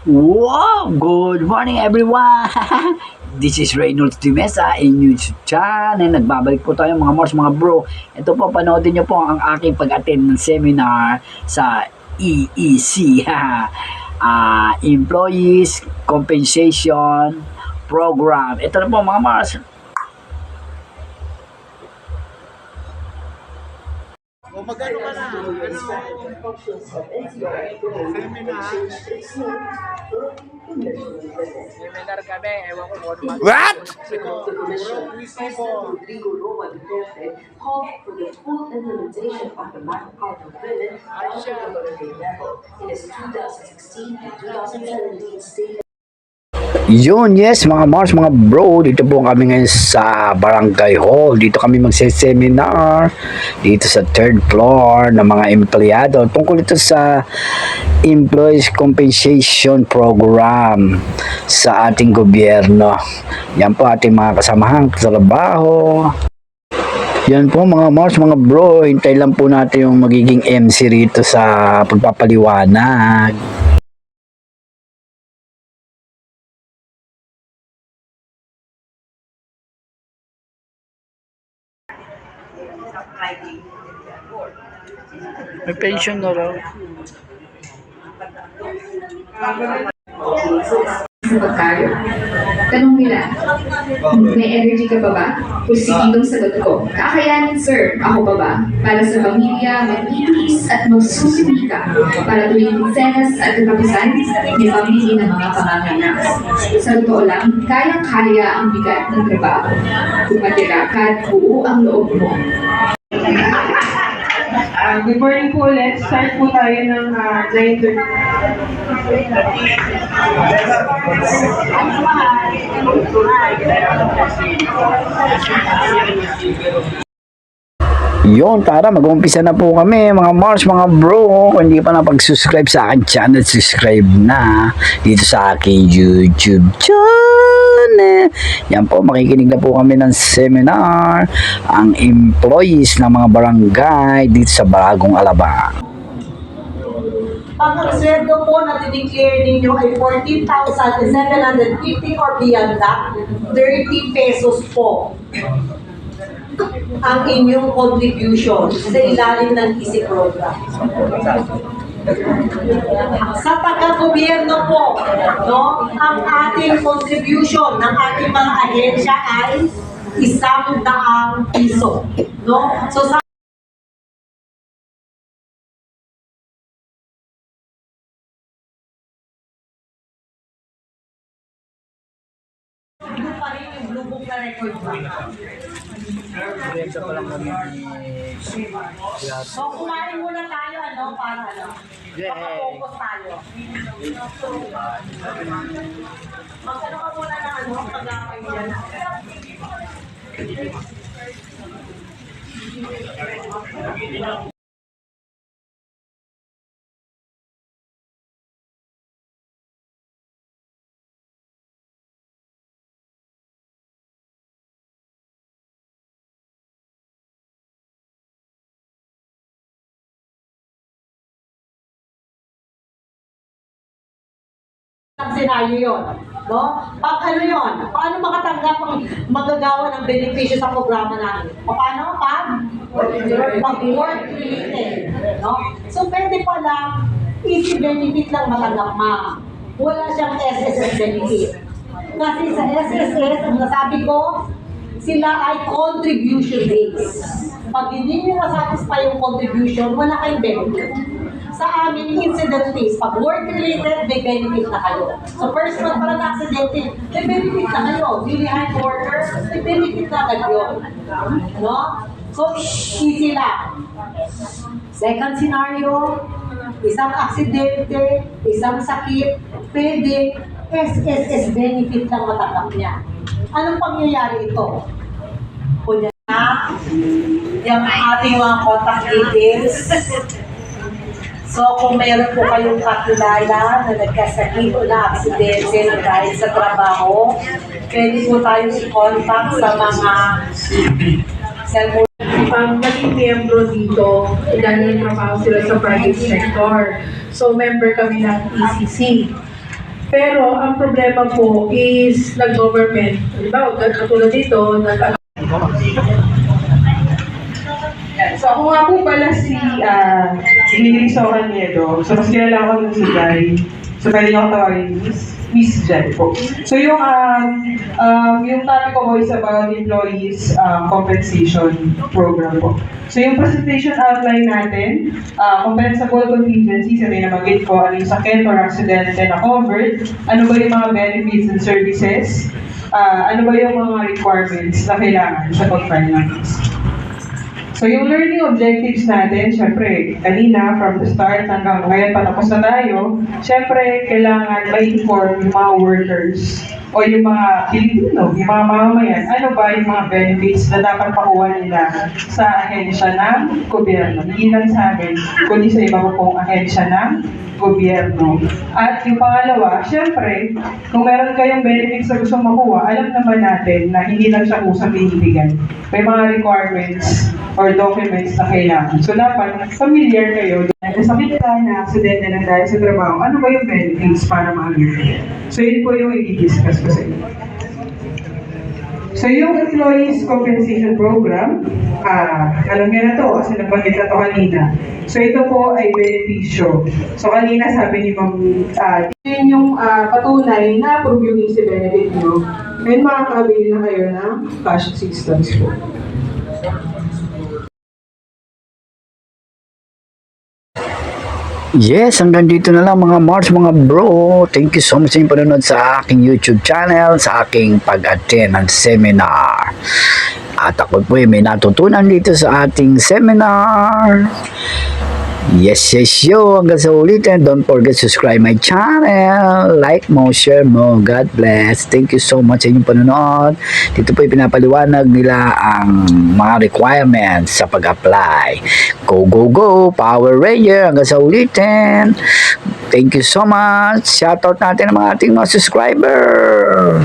Wow! Good morning everyone! This is Reynolds Dimesa in YouTube channel. Nagbabalik po tayo mga Mars, mga bro. Ito po, panoodin nyo po ang aking pag-attend ng seminar sa EEC. Employees Compensation Program. Ito na po mga Mars. O magkano ka na? Seminar kami, ewan ko kung ano. What? Rodrigo Roa Duterte called for the full implementation of the Magna Carta Agreement at the government level in his 2016 and 2017 state. Yun, yes, mga Mars, mga bro, dito po kami ngayon sa Barangay Hall. Dito kami magse-seminar dito sa third floor ng mga empleyado tungkol ito sa Employees Compensation Program sa ating gobyerno. Yan po ating mga kasamahang trabaho. Yan po mga Mars, mga bro, hintay lang po natin yung magiging MC rito sa pagpapaliwanag. May pension na raw. Sa pagkayo. Tanong nila, may energy ka pa ba? Pusigidong sagot ko, kakayanin sir, ako pa ba? Para sa pamilya, magtitiis at magsusipi ka. Para tuwing senas at kakapisan, may pamili ng mga pangangailangan. Sa totoo lang, kayang-kaya ang bigat ng trabaho. Kung matira ka at buo ang loob mo. Good morning po. Let's start po tayo ng 9:30. Yun, tara, mag-umpisa na po kami mga Mars, mga bro. Kung hindi pa napag-subscribe sa akin channel, subscribe na dito sa aking YouTube channel. Yan po, makikinig na po kami ng seminar ang employees ng mga barangay dito sa Baragong Alabang. Pag ang sweldo po na dineclare ninyo ay 14,750 or beyond that, 30 pesos po ang inyong contribution sa ilalim ng EC program. Sa pagkagobyerno po, no, ang ating contribution ng ating mga ahensya ay 100 piso. No? So sa pa rin yung Blue Book na record mo. So, kumain muna tayo, para makapokus tayo. Magkano ka muna ng pag-apay yan. Ang senaryo yun. No? Pag yun, paano makatanggap ang magagawa ng benepisyo sa programa namin? Paano? Pag work related. No? So, pwede pala, easy benefit lang matanggap, ma'am. Wala siyang SSS benefit. Kasi sa SSS, ang nasabi ko, sila ay contribution based. Pag hindi nyo masatisfy yung contribution, wala kayong benefit. Sa amin, incident fees, pag work-related, may benefit na kayo. So first month pa lang accidental, may benefit na kayo. Newly hired workers, may benefit na agad yun. No? So, easy lang. Second scenario, isang aksidente, isang sakit, pwede, SSS benefit lang matanggap niya. Anong pangyayari ito? Kunya na, yung ating mga contact details. So, kung mayroon po kayong kakilala na nagkasakit o na aksidente na dahil sa trabaho, pwede po tayo i-contact sa mga cellphone. Naging miyembro dito, dahil trabaho sila sa private sector. So, member kami ng ECC. Pero ang problema po is nag-government. Diba, katulad dito, So ako nga po pala si Lily Socaniedo. So mas kilala ko nun si Jai. So pwede niyo ako tawagin Miss Jai po. So yung topic ko po is about employees compensation program po. So yung presentation outline natin, compensable contingencies, ano yung nabanggit ko, ano yung sakit or accident na covered, ano ba yung mga benefits and services, ano ba yung mga requirements na kailangan sa pag-file ng case. So yung learning objectives natin, syempre, kanina, from the start hanggang ngayon patapos na tayo, syempre, kailangan ma-inform yung mga workers o yung mga Pilipino, yung mga mamamayan, ano ba yung mga benefits na dapat pakuha nila sa ahensya ng gobyerno. Hindi lang sa amin, kundi sa iba pa pong ahensya ng gobyerno. At yung pangalawa, syempre, kung meron kayong benefits na gusto makuha, alam naman natin na hindi lang siya kusang binibigyan. May mga requirements or documents na kailangan. So dapat familiar kayo. Nasakit ka na aksidente na dahil sa trabaho, ano ba yung benefits para ma-agree? So yun po yung i-discuss ko sa inyo. So yung Employees Compensation Program, alam niyo na to kasi nabanggit na to kanina. So ito po ay benepisyo. So kanina sabi ni Ma'am, yun yung patunay na approve yung easy benefit nyo. Ngayon makakabili na kayo ng cash assistance po. Yes, hanggang dito na lang mga Mars, mga bro. Thank you so much sa inyong panonood sa aking YouTube channel, sa aking pag-attend ng seminar. At ako po may natutunan dito sa ating seminar. Yes, yo. Hanggang sa ulitin, don't forget to subscribe my channel. Like mo, share mo. God bless. Thank you so much sa inyong panonood. Dito po pinapaliwanag nila ang mga requirements sa pag-apply. Go, go, go. Power Ranger. Hanggang sa ulitin. Thank you so much. Shoutout natin ang mga ating mga subscriber.